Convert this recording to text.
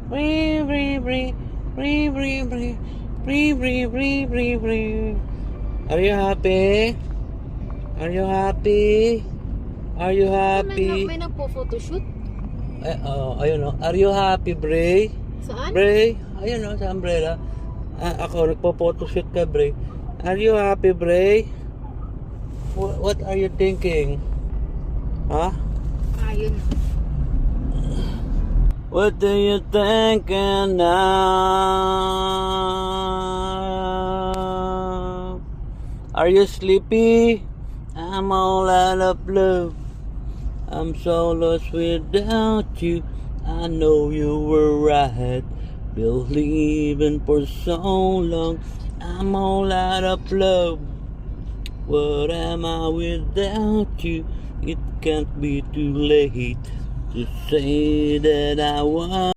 Bree, bree, bree, bree, bree, bree, bree, bree, bree, bree, bree. Are you happy? Are you happy? Are you happy? May nagpo-photoshoot? Ayun o. Are you happy, Bray? Saan? Bray? Ayun o, sa umbrella. Ako, nagpo-photoshoot ka, Bray. Are you happy, Bray? What are you thinking? Huh? Ayun. What are you thinking now? Are you sleepy? I'm all out of love. I'm so lost without you. I know you were right, believing for so long. I'm all out of love. What am I without you? It can't be too late to say that I want.